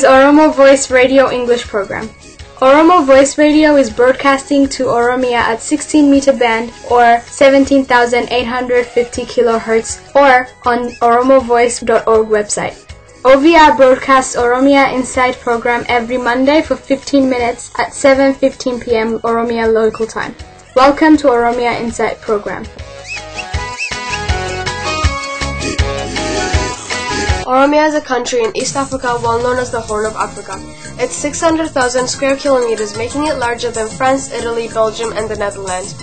is Oromo Voice Radio English Program. Oromo Voice Radio is broadcasting to Oromia at 16-meter band or 17,850 kilohertz or on oromovoice.org website. OVR broadcasts Oromia Insight program every Monday for 15 minutes at 7:15 p.m. Oromia local time. Welcome to Oromia Insight program. Oromia is a country in East Africa well known as the Horn of Africa. It's 600,000 square kilometers, making it larger than France, Italy, Belgium, and the Netherlands.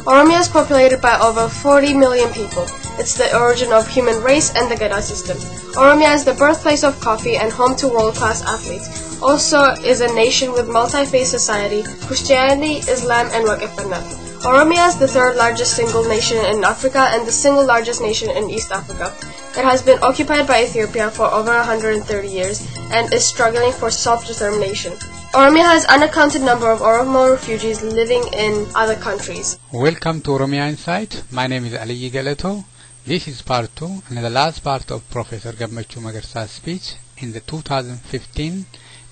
Oromia is populated by over 40 million people. It's the origin of human race and the Gada system. Oromia is the birthplace of coffee and home to world-class athletes. Also is a nation with multi-faith society, Christianity, Islam, and Waqf. Oromia is the third largest single nation in Africa and the single largest nation in East Africa. It has been occupied by Ethiopia for over 130 years and is struggling for self-determination. Oromia has unaccounted number of Oromo refugees living in other countries. Welcome to Oromia Insight. My name is Aliye Geleto. This is part 2 and the last part of Professor Gemechu Megerssa's speech in the 2015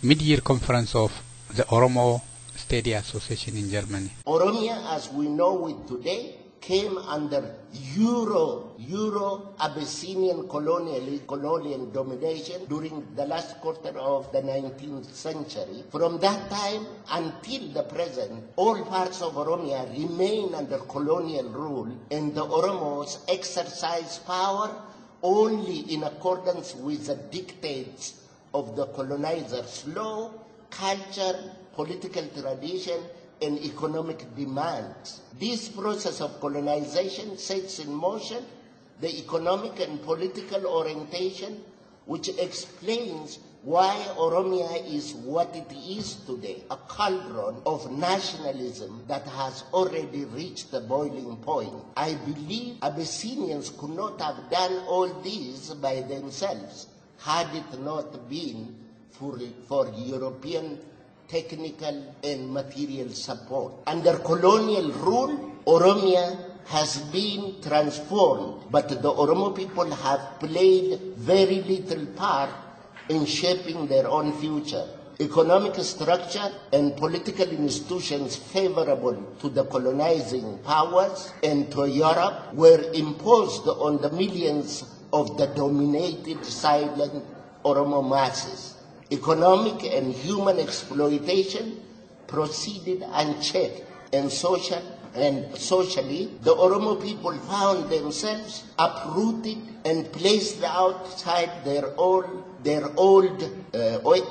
Mid Year Conference of the Oromo Study Association in Germany. Oromia, as we know it today, came under Euro-Abyssinian colonial domination during the last quarter of the 19th century. From that time until the present, all parts of Oromia remain under colonial rule, and the Oromos exercise power only in accordance with the dictates of the colonizers' law, culture, political tradition, and economic demands. This process of colonization sets in motion the economic and political orientation which explains why Oromia is what it is today, a cauldron of nationalism that has already reached the boiling point. I believe Abyssinians could not have done all this by themselves had it not been for European technical and material support. Under colonial rule, Oromia has been transformed, but the Oromo people have played very little part in shaping their own future. Economic structure and political institutions favorable to the colonizing powers and to Europe were imposed on the millions of the dominated silent Oromo masses. Economic and human exploitation proceeded unchecked, and socially, the Oromo people found themselves uprooted and placed outside their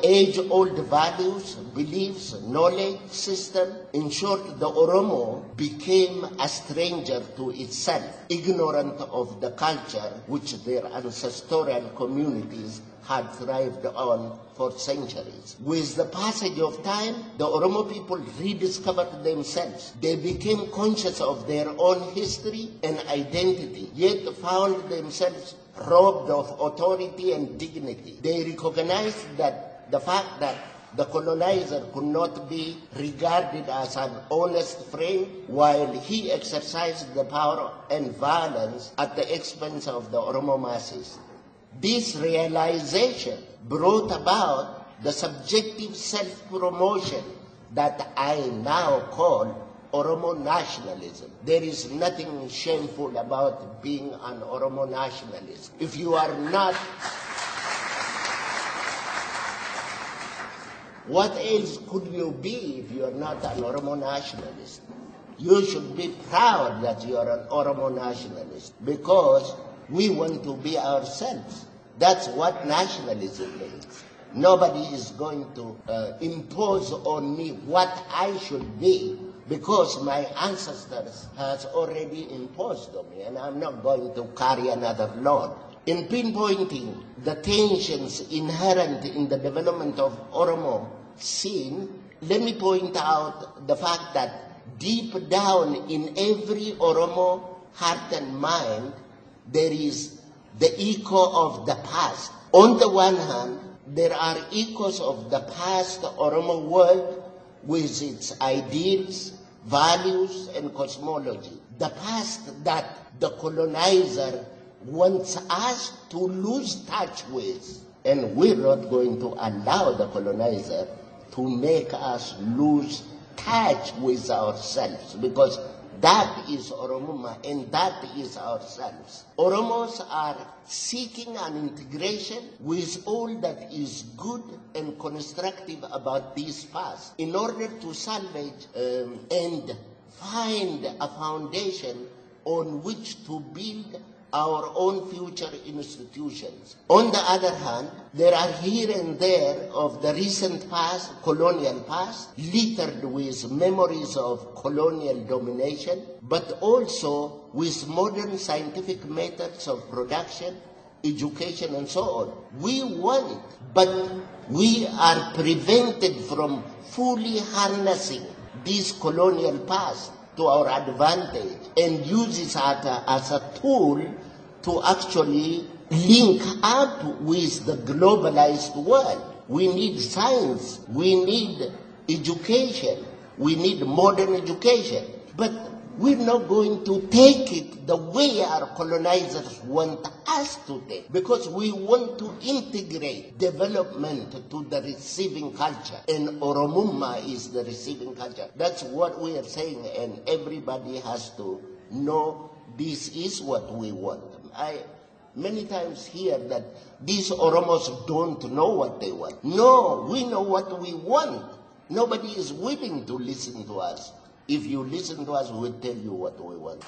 age-old values, beliefs, knowledge system. In short, the Oromo became a stranger to itself, ignorant of the culture which their ancestral communities had thrived on for centuries. With the passage of time, the Oromo people rediscovered themselves. They became conscious of their own history and identity, yet found themselves robbed of authority and dignity. They recognized that the fact that the colonizer could not be regarded as an honest friend while he exercised the power and violence at the expense of the Oromo masses. This realization brought about the subjective self-promotion that I now call Oromo nationalism. There is nothing shameful about being an Oromo nationalist. If you are not, what else could you be if you are not an Oromo nationalist? You should be proud that you are an Oromo nationalist because we want to be ourselves. That's what nationalism means. Nobody is going to impose on me what I should be because my ancestors has already imposed on me, and I'm not going to carry another load. In pinpointing the tensions inherent in the development of Oromo scene, let me point out the fact that deep down in every Oromo heart and mind, there is the echo of the past. On the one hand, there are echoes of the past Oromo world with its ideals, values, and cosmology. The past that the colonizer wants us to lose touch with And we're not going to allow the colonizer to make us lose touch with ourselves, because that is Oromuma and that is ourselves. Oromos are seeking an integration with all that is good and constructive about this past in order to salvage and find a foundation on which to build our own future institutions. On the other hand, there are here and there of the recent past, colonial past, littered with memories of colonial domination, but also with modern scientific methods of production, education, and so on. We want, but we are prevented from fully harnessing this colonial past to our advantage and use it as a tool to actually link up with the globalized world. We need science, we need education, we need modern education. But we're not going to take it the way our colonizers want us to take, because we want to integrate development to the receiving culture, and Oromuma is the receiving culture. That's what we are saying, and everybody has to know this is what we want. I many times hear that these Oromos don't know what they want. No, we know what we want. Nobody is willing to listen to us. If you listen to us, we'll tell you what we want.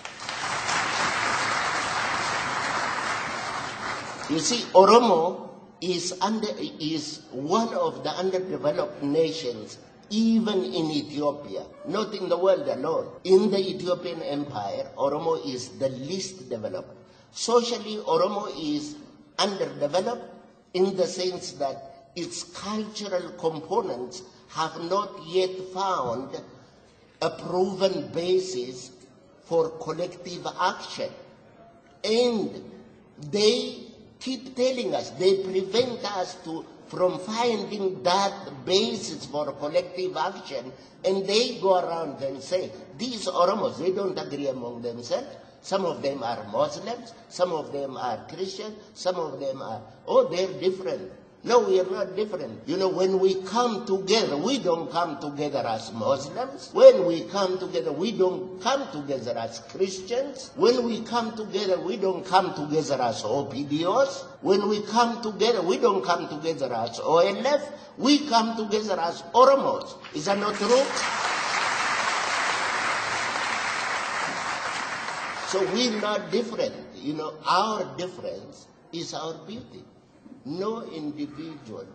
You see, Oromo is one of the underdeveloped nations, even in Ethiopia, not in the world alone. In the Ethiopian Empire, Oromo is the least developed. Socially, Oromo is underdeveloped in the sense that its cultural components have not yet found a proven basis for collective action. And they keep telling us, they prevent us from finding that basis for collective action, and they go around and say, these Oromos, they don't agree among themselves. Some of them are Muslims, some of them are Christians, some of them are, they're different. No, we are not different. You know, when we come together, we don't come together as Muslims. When we come together, we don't come together as Christians. When we come together, we don't come together as OPDOs. When we come together, we don't come together as OLF. We come together as Oromos. Is that not true? So we're not different. You know, our difference is our beauty. No individual,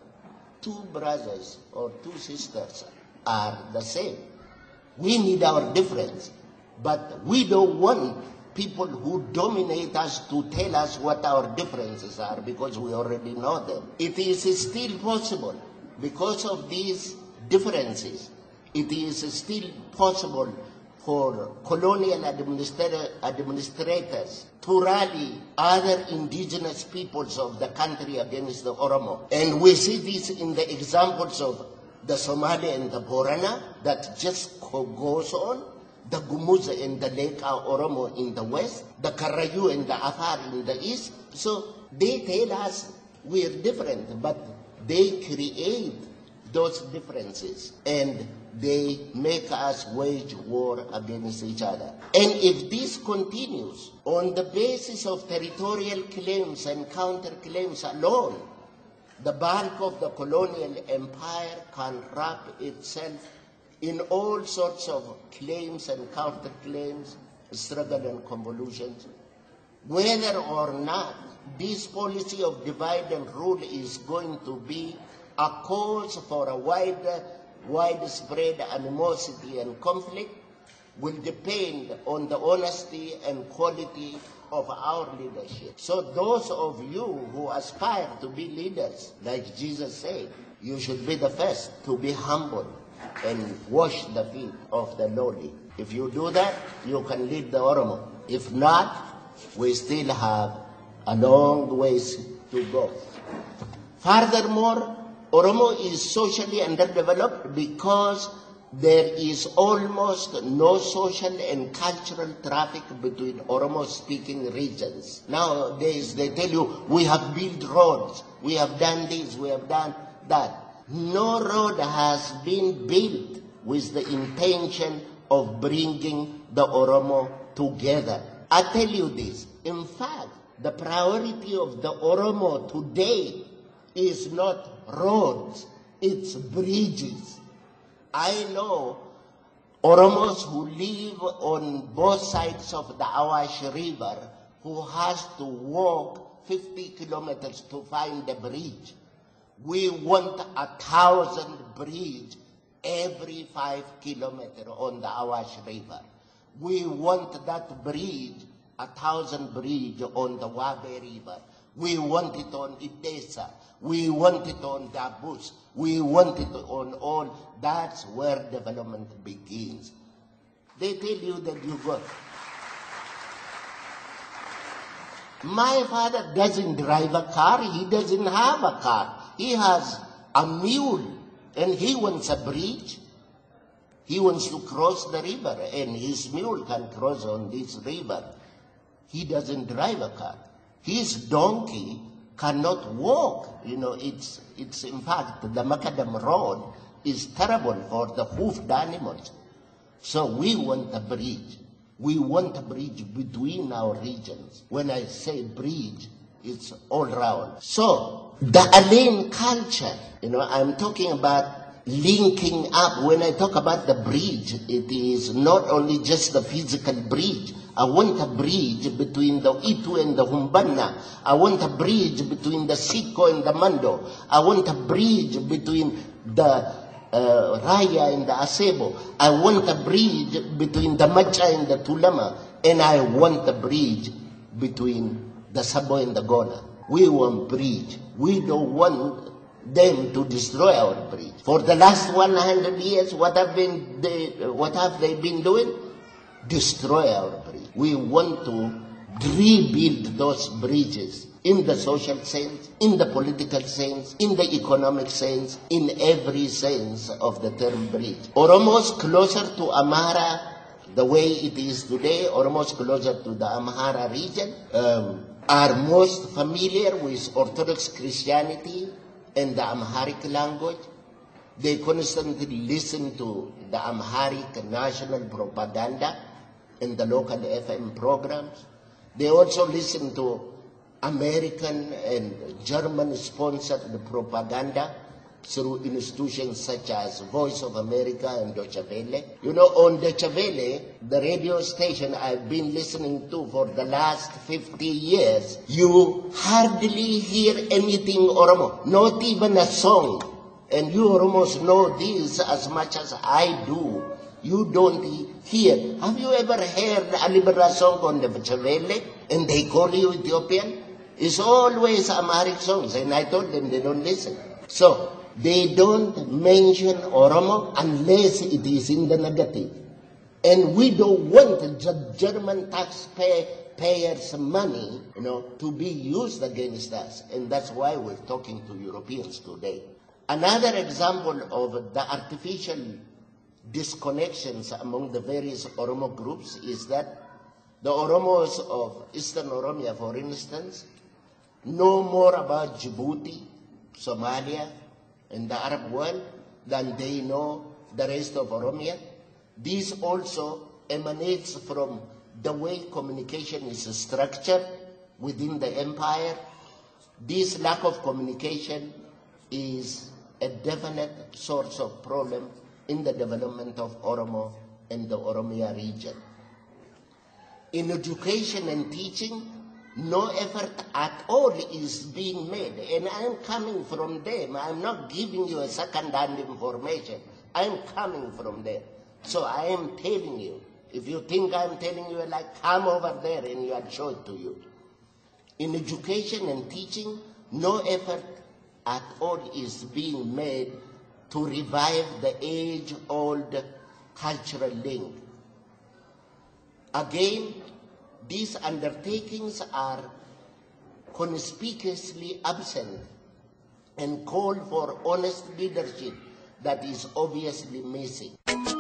two brothers or two sisters are the same. We need our difference, but we don't want people who dominate us to tell us what our differences are, because we already know them. It is still possible, because of these differences, it is still possible for colonial administrators to rally other indigenous peoples of the country against the Oromo. And we see this in the examples of the Somali and the Borana that just goes on, the Gumuz and the Leka Oromo in the west, the Karayu and the Afar in the east. So they tell us we're different, but they create those differences and they make us wage war against each other. And if this continues on the basis of territorial claims and counterclaims alone, the bulk of the colonial empire can wrap itself in all sorts of claims and counterclaims, struggle and convolutions. Whether or not this policy of divide and rule is going to be a cause for a widespread animosity and conflict will depend on the honesty and quality of our leadership. So those of you who aspire to be leaders, like Jesus said, you should be the first to be humble and wash the feet of the lowly. If you do that, you can lead the Oromo. If not, we still have a long ways to go. Furthermore, Oromo is socially underdeveloped because there is almost no social and cultural traffic between Oromo-speaking regions. Nowadays, they tell you, we have built roads, we have done this, we have done that. No road has been built with the intention of bringing the Oromo together. I tell you this, in fact, the priority of the Oromo today is not roads, it's bridges. I know Oromos who live on both sides of the Awash River who has to walk 50 kilometers to find a bridge. We want 1,000 bridges every 5 kilometers on the Awash River. We want that bridge, 1,000 bridge on the Wabe River. We want it on Itesa. We want it on Dabus. We want it on all. That's where development begins. They tell you that you go. My father doesn't drive a car. He doesn't have a car. He has a mule, and he wants a bridge. He wants to cross the river, and his mule can cross on this river. He doesn't drive a car. His donkey cannot walk. You know, it's in fact, the macadam road is terrible for the hoofed animals. So we want a bridge. We want a bridge between our regions. When I say bridge, it's all round. So the Alain culture, you know, I'm talking about linking up. When I talk about the bridge, it is not only just the physical bridge. I want a bridge between the Itu and the Humbana. I want a bridge between the Siko and the Mando. I want a bridge between the Raya and the Asebo. I want a bridge between the Macha and the Tulama. And I want a bridge between the Sabo and the Gona. We want bridge. We don't want them to destroy our bridge. For the last 100 years, what have they been doing? Destroy our bridge. We want to rebuild those bridges in the social sense, in the political sense, in the economic sense, in every sense of the term bridge. Oromos closer to Amhara, the way it is today, Oromos closer to the Amhara region, are most familiar with Orthodox Christianity and the Amharic language. They constantly listen to the Amharic national propaganda and the local FM programs. They also listen to American and German-sponsored propaganda through institutions such as Voice of America and Deutsche Welle. You know, on Deutsche Welle, the radio station I've been listening to for the last 50 years, you hardly hear anything Oromo, not even a song. And you Oromos know this as much as I do. You don't hear. Have you ever heard a liberal song on the Deutsche Welle and they call you Ethiopian? It's always Amharic songs, and I told them they don't listen. So they don't mention Oromo unless it is in the negative. And we don't want the German taxpayers' money, you know, to be used against us. And that's why we're talking to Europeans today. Another example of the artificial disconnections among the various Oromo groups is that the Oromos of Eastern Oromia, for instance, know more about Djibouti, Somalia, and the Arab world than they know the rest of Oromia. This also emanates from the way communication is structured within the empire. This lack of communication is a definite source of problem in the development of Oromo and the Oromia region. In education and teaching, no effort at all is being made. And I'm coming from them. I'm not giving you a second-hand information. I'm coming from there. So I am telling you. If you think I'm telling you, like, come over there and I'll show it to you. In education and teaching, no effort at all is being made to revive the age-old cultural link. Again, these undertakings are conspicuously absent and call for honest leadership that is obviously missing.